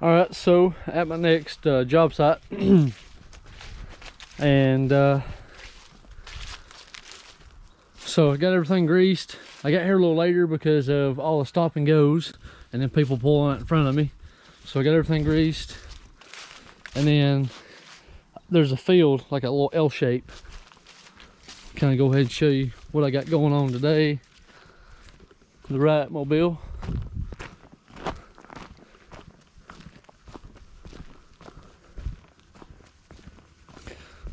All right, so at my next job site, and so I got everything greased. I got here a little later because of all the stop and goes and then people pulling out in front of me. So I got everything greased, and then there's a field like a little L shape. Kind of go ahead and show you what I got going on today. The right mobile.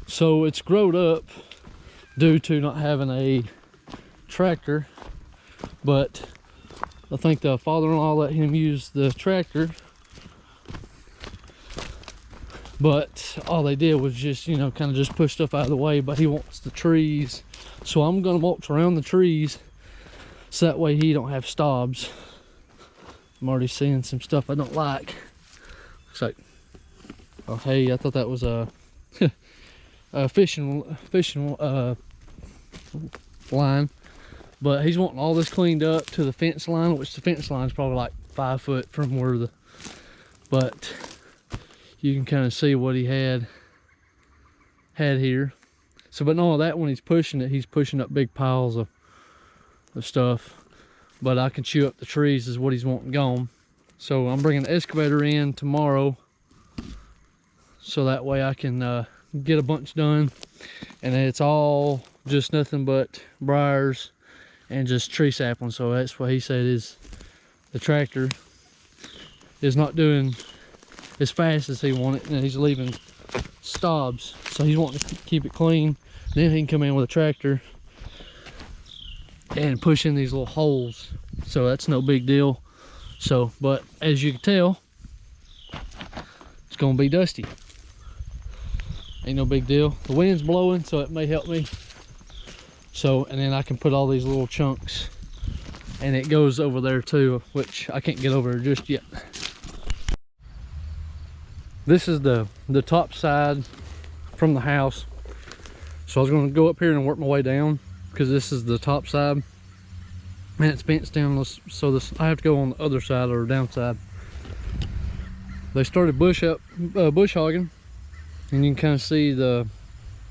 So it's growed up due to not having a tractor, but I think the father-in-law let him use the tractor, but all they did was just, you know, kind of just push stuff out of the way. But he wants the trees, so I'm gonna mulch around the trees so that way he don't have stobs. I'm already seeing some stuff I don't like. Looks like, oh hey, I thought that was a fishing line, but he's wanting all this cleaned up to the fence line, which the fence line is probably like 5 foot from where the, but you can kind of see what he had here. So, but no, that when he's pushing it, he's pushing up big piles of stuff, but I can chew up the trees is what he's wanting gone. So I'm bringing the excavator in tomorrow, so that way I can get a bunch done, and it's all just nothing but briars and just tree saplings. So that's what he said is the tractor is not doing as fast as he wanted, and he's leaving stobs, so he's wanting to keep it clean. Then he can come in with a tractor and push in these little holes, so that's no big deal. So, but as you can tell, it's gonna be dusty. Ain't no big deal. The wind's blowing, so it may help me. So, and then I can put all these little chunks, and it goes over there too, which I can't get over just yet. This is the top side from the house. So I was going to go up here and work my way down, because this is the top side, and it's fenced down. So this, I have to go on the other side or downside. They started bush hogging. And you can kind of see the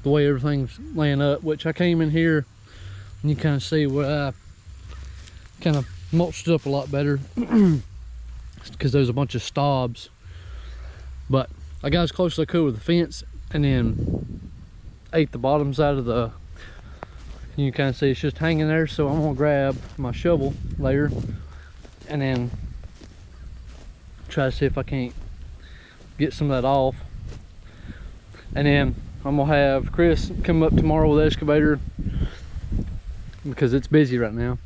way everything's laying up, which I came in here and you kind of see what I kind of mulched up a lot better because there's a bunch of stobs. But I got as close as I could with the fence, and then ate the bottom side of the, you can kind of see it's just hanging there. So I'm gonna grab my shovel later and then try to see if I can't get some of that off. And then I'm gonna have Chris come up tomorrow with the excavator because it's busy right now.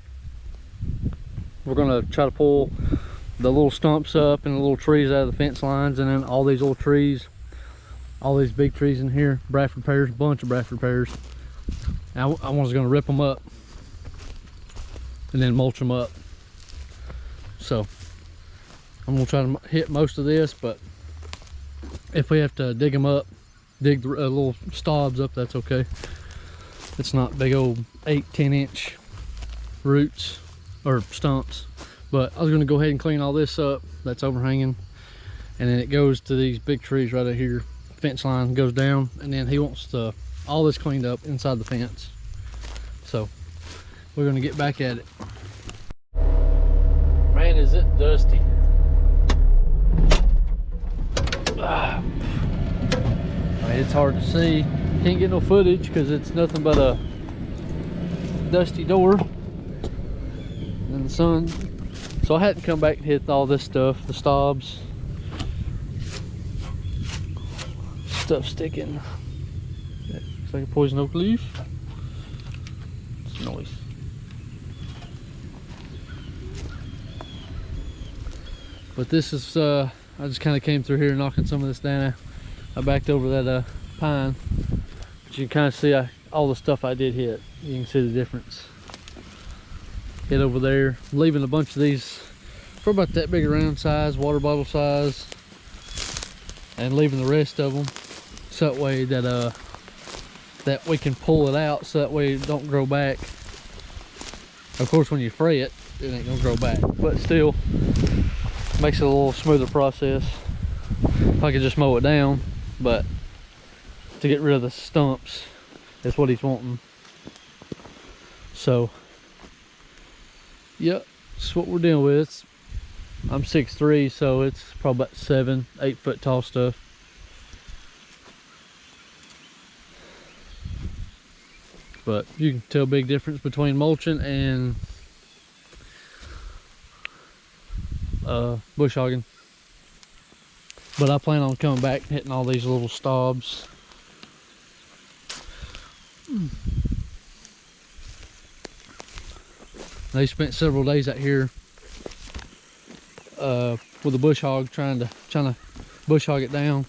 We're gonna try to pull the little stumps up and the little trees out of the fence lines, and then all these little trees, all these big trees in here, Bradford pears, a bunch of Bradford pears. I was gonna rip them up and then mulch them up. So I'm gonna try to hit most of this, but if we have to dig them up, dig the little stobs up, that's okay. It's not big old 8-10 inch roots or stumps. But I was going to go ahead and clean all this up that's overhanging, and then it goes to these big trees right out here. Fence line goes down, and then he wants all this cleaned up inside the fence. So we're going to get back at it. Man, is it dusty. It's hard to see, can't get no footage because it's nothing but a dusty door in the sun. So I had to come back and hit all this stuff, the stobs, stuff sticking. That looks like a poison oak leaf. It's noise. But this is I just kind of came through here knocking some of this down. I backed over that pine, but you can kind of see all the stuff I did hit. You can see the difference. Hit over there, leaving a bunch of these for about that big around size, water bottle size, and leaving the rest of them so that way that that we can pull it out, so that way it don't grow back. Of course, when you fray it, it ain't gonna grow back, but still makes it a little smoother process. if I could just mow it down, but to get rid of the stumps is what he's wanting. So yep, that's what we're dealing with. I'm 6'3", so it's probably about 7-8 foot tall stuff. But you can tell a big difference between mulching and bush hogging. But I plan on coming back and hitting all these little stobs. They spent several days out here with a bush hog trying to bush hog it down.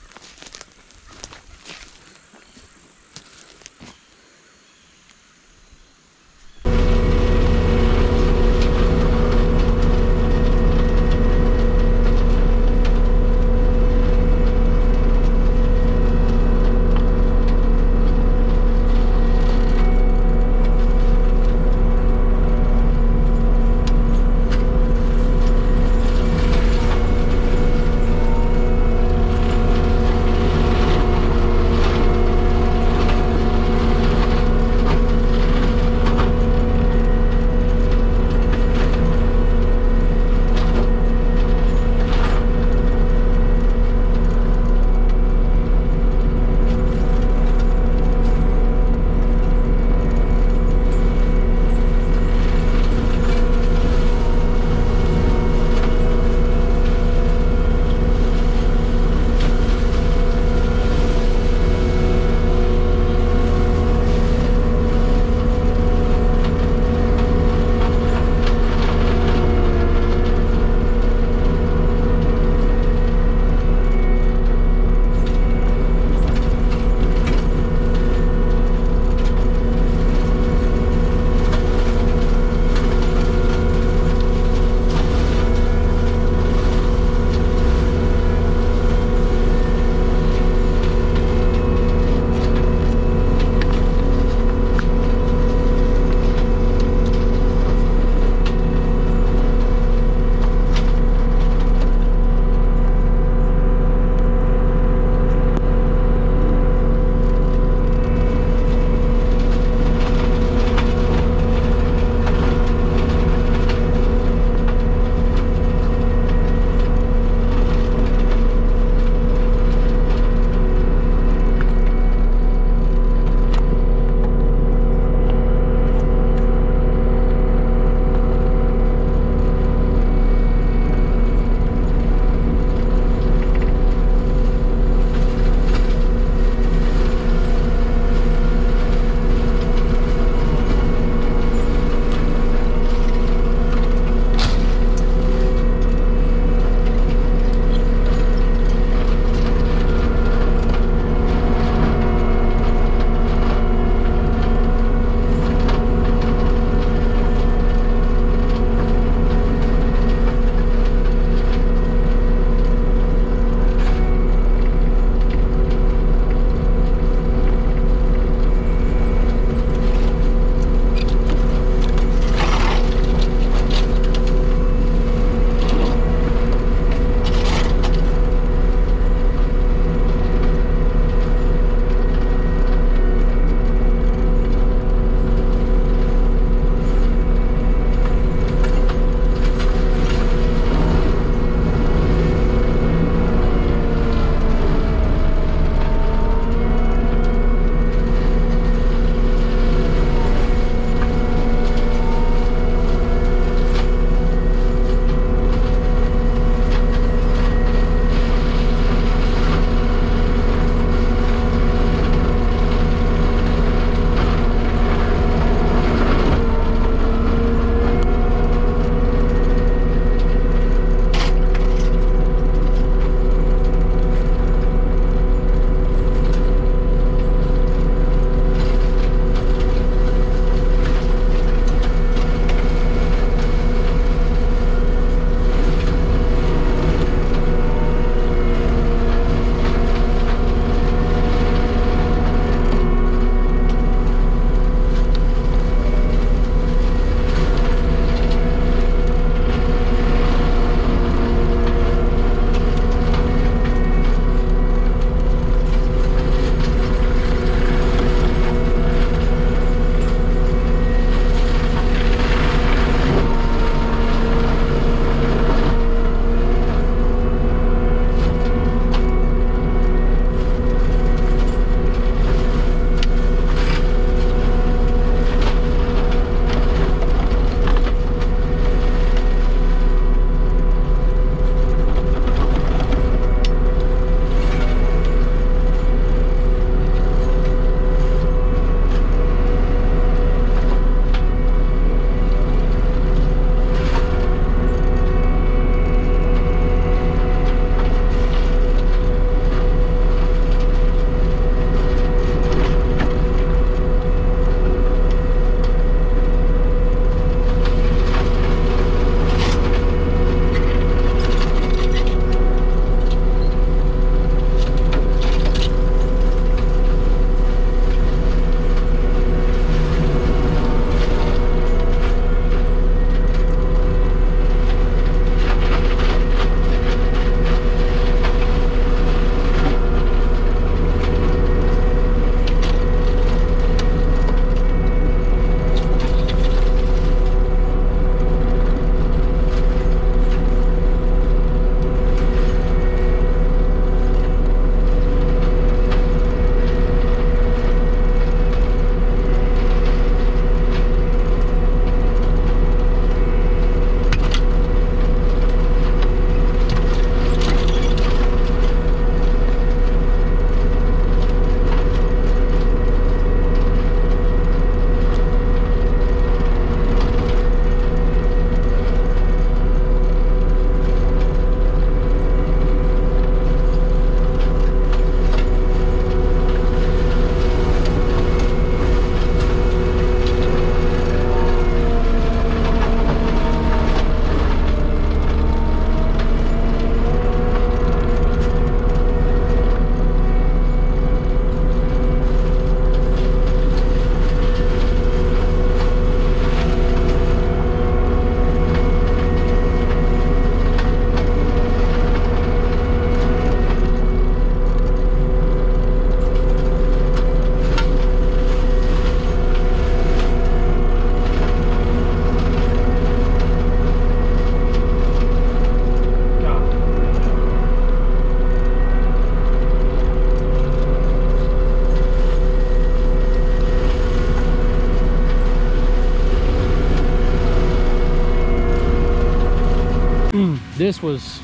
this was,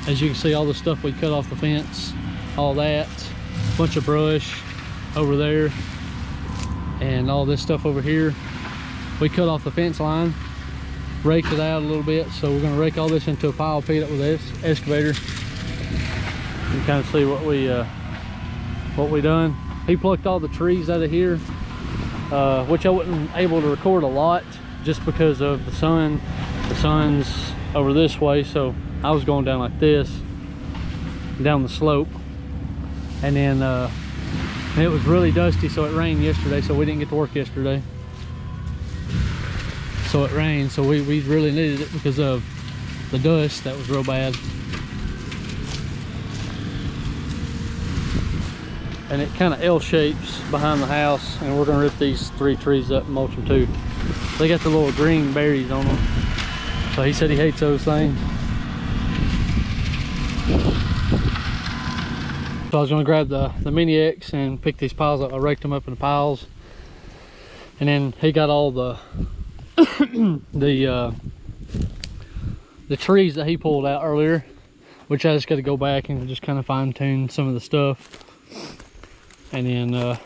as you can see, all the stuff we cut off the fence, all that, bunch of brush over there, and all this stuff over here. We cut off the fence line, raked it out a little bit, so we're going to rake all this into a pile, pick it up with this excavator, and kind of see what we done. He plucked all the trees out of here, which I wasn't able to record a lot just because of the sun. The sun's over this way, so I was going down like this, down the slope, and then it was really dusty, so it rained yesterday, so we didn't get to work yesterday. So it rained, so we really needed it because of the dust that was real bad. And it kind of L shapes behind the house, and we're gonna rip these 3 trees up and mulch them too. They got the little green berries on them, so he said he hates those things. So I was gonna grab the mini X and pick these piles up. I raked them up in the piles, and then he got all the the trees that he pulled out earlier, which I just got to go back and just kind of fine tune some of the stuff. And then I'm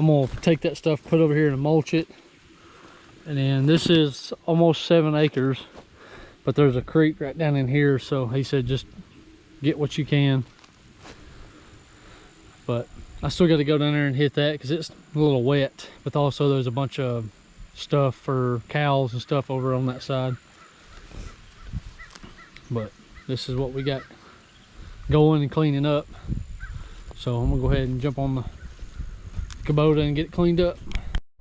gonna take that stuff, put over here and mulch it. And then this is almost 7 acres, but there's a creek right down in here, so he said just get what you can. But I still got to go down there and hit that because it's a little wet, but also there's a bunch of stuff for cows and stuff over on that side. But this is what we got going and cleaning up. So I'm gonna go ahead and jump on the Kubota and get it cleaned up.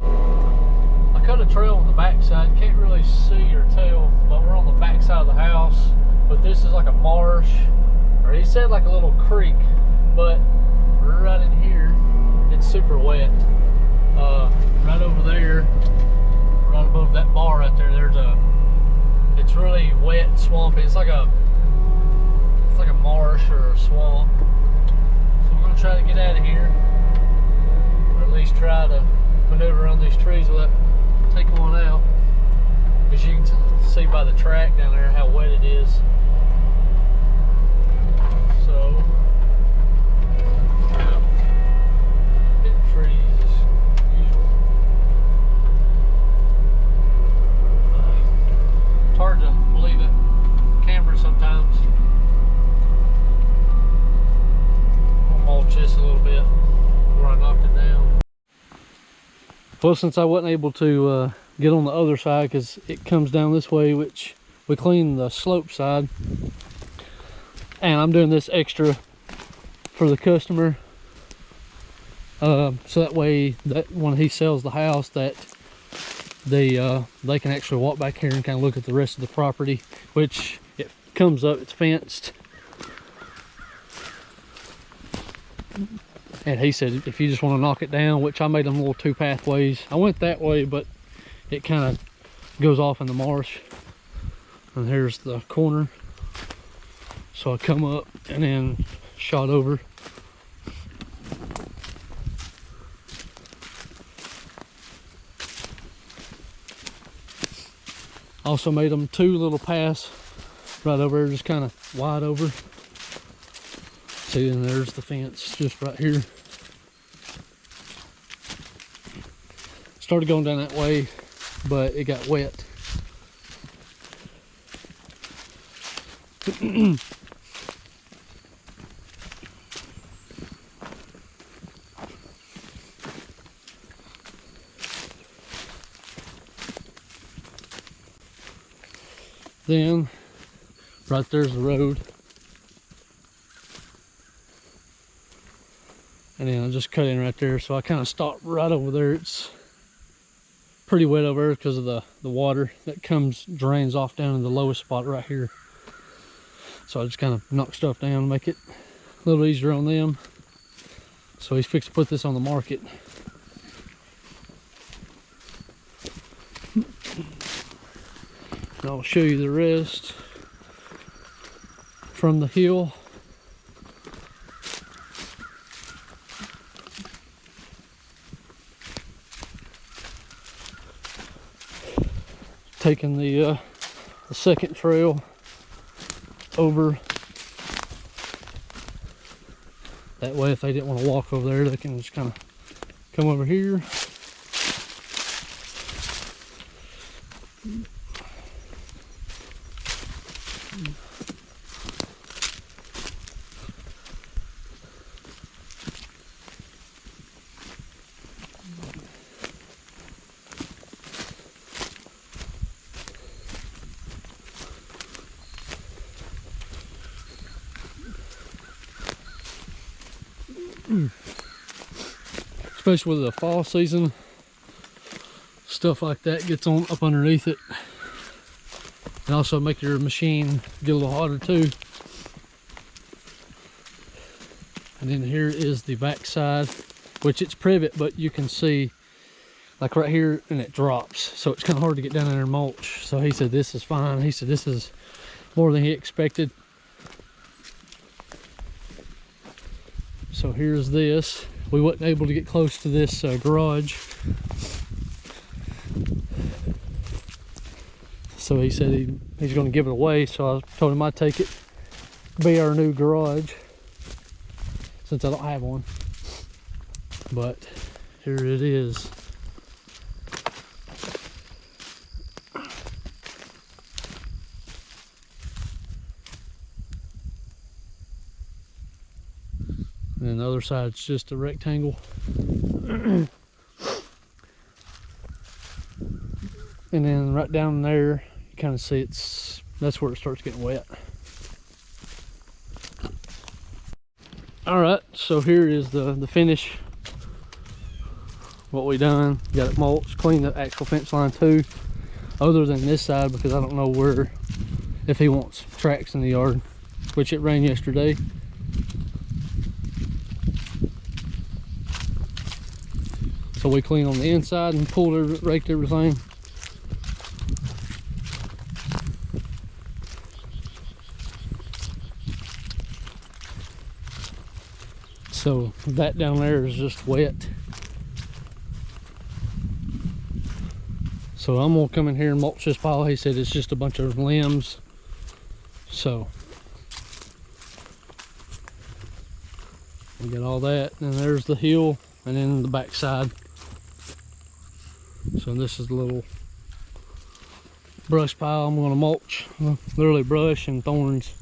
I cut a trail on the back side. Can't really see or tell, but we're on the back side of the house. But this is like a marsh, or he said like a little creek, but right in here it's super wet. Right over there, right above that bar right there, it's really wet and swampy. It's like a marsh or a swamp. So we're gonna try to get out of here, or at least try to maneuver around these trees without taking one out. Because you can see by the track down there how wet it is. So, yeah, hitting trees as usual. It's hard to believe it. Camera sometimes. I'll mulch this a little bit where I knocked it down. Well, since I wasn't able to get on the other side because it comes down this way, which we cleaned the slope side, and I'm doing this extra for the customer, so that way that when he sells the house, that they can actually walk back here and kind of look at the rest of the property, which it comes up, it's fenced. And he said if you just want to knock it down, which I made them little 2 pathways. I went that way, but it kind of goes off in the marsh. And here's the corner. So I come up and then shot over. Also made them 2 little paths right over there, just kind of wide over. See, and there's the fence just right here. Started going down that way, but it got wet. Then, right there's the road. And then I just cut in right there, so I kind of stopped right over there. It's pretty wet over there because of the water that drains off down in the lowest spot right here. So I just kind of knock stuff down, make it a little easier on them. So he's fixed to put this on the market. I'll show you the rest from the hill. Taking the second trail over. That way if they didn't want to walk over there, they can just kind of come over here. Especially with the fall season, stuff like that gets on up underneath it, and also make your machine get a little hotter too. And then here is the back side, which it's privet, but you can see like right here, and it drops, so it's kind of hard to get down in there and mulch. So he said this is fine. He said this is more than he expected. So here's this. We wasn't able to get close to this garage, so he said he's going to give it away. So I told him I'd take it, be our new garage, since I don't have one. But here it is. And then the other side's just a rectangle. And then right down there, you kind of see that's where it starts getting wet. All right, so here is the finish. What we done, got it mulched, cleaned the actual fence line too, other than this side, because I don't know if he wants tracks in the yard, which it rained yesterday. So we cleaned on the inside and raked everything. So that down there is just wet. So I'm gonna come in here and mulch this pile. He said it's just a bunch of limbs. So we got all that, and there's the hill, and then the back side. So this is the little brush pile I'm going to mulch, literally brush and thorns.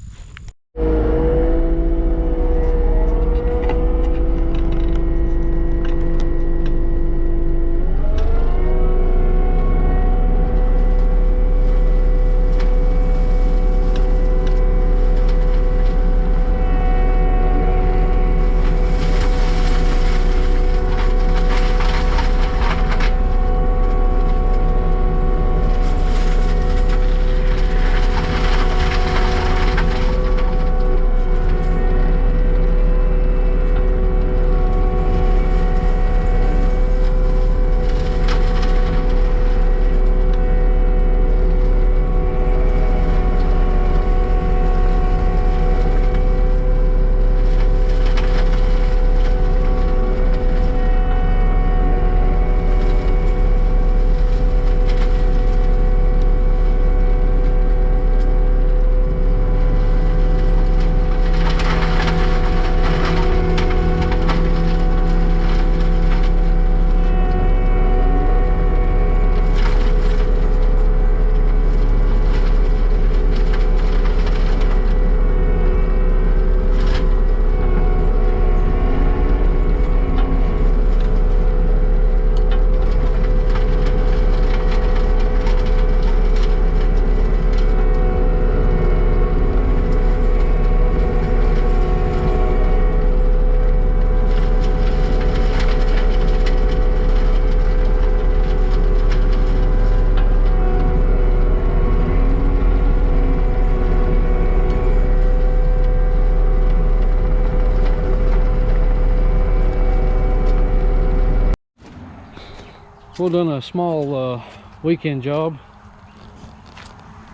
We've done a small weekend job,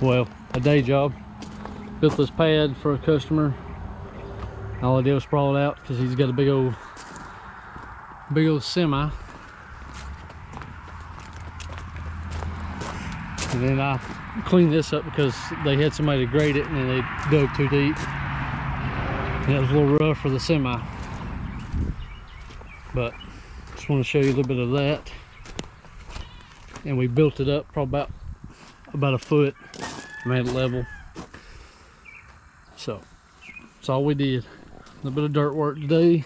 well, a day job. Built this pad for a customer. All I did was sprawl it out because he's got a big old semi. And then I clean this up because they had somebody to grade it and then they dug too deep. And it was a little rough for the semi. But just want to show you a little bit of that. And we built it up probably about a foot, made it level. So that's all we did. A little bit of dirt work today.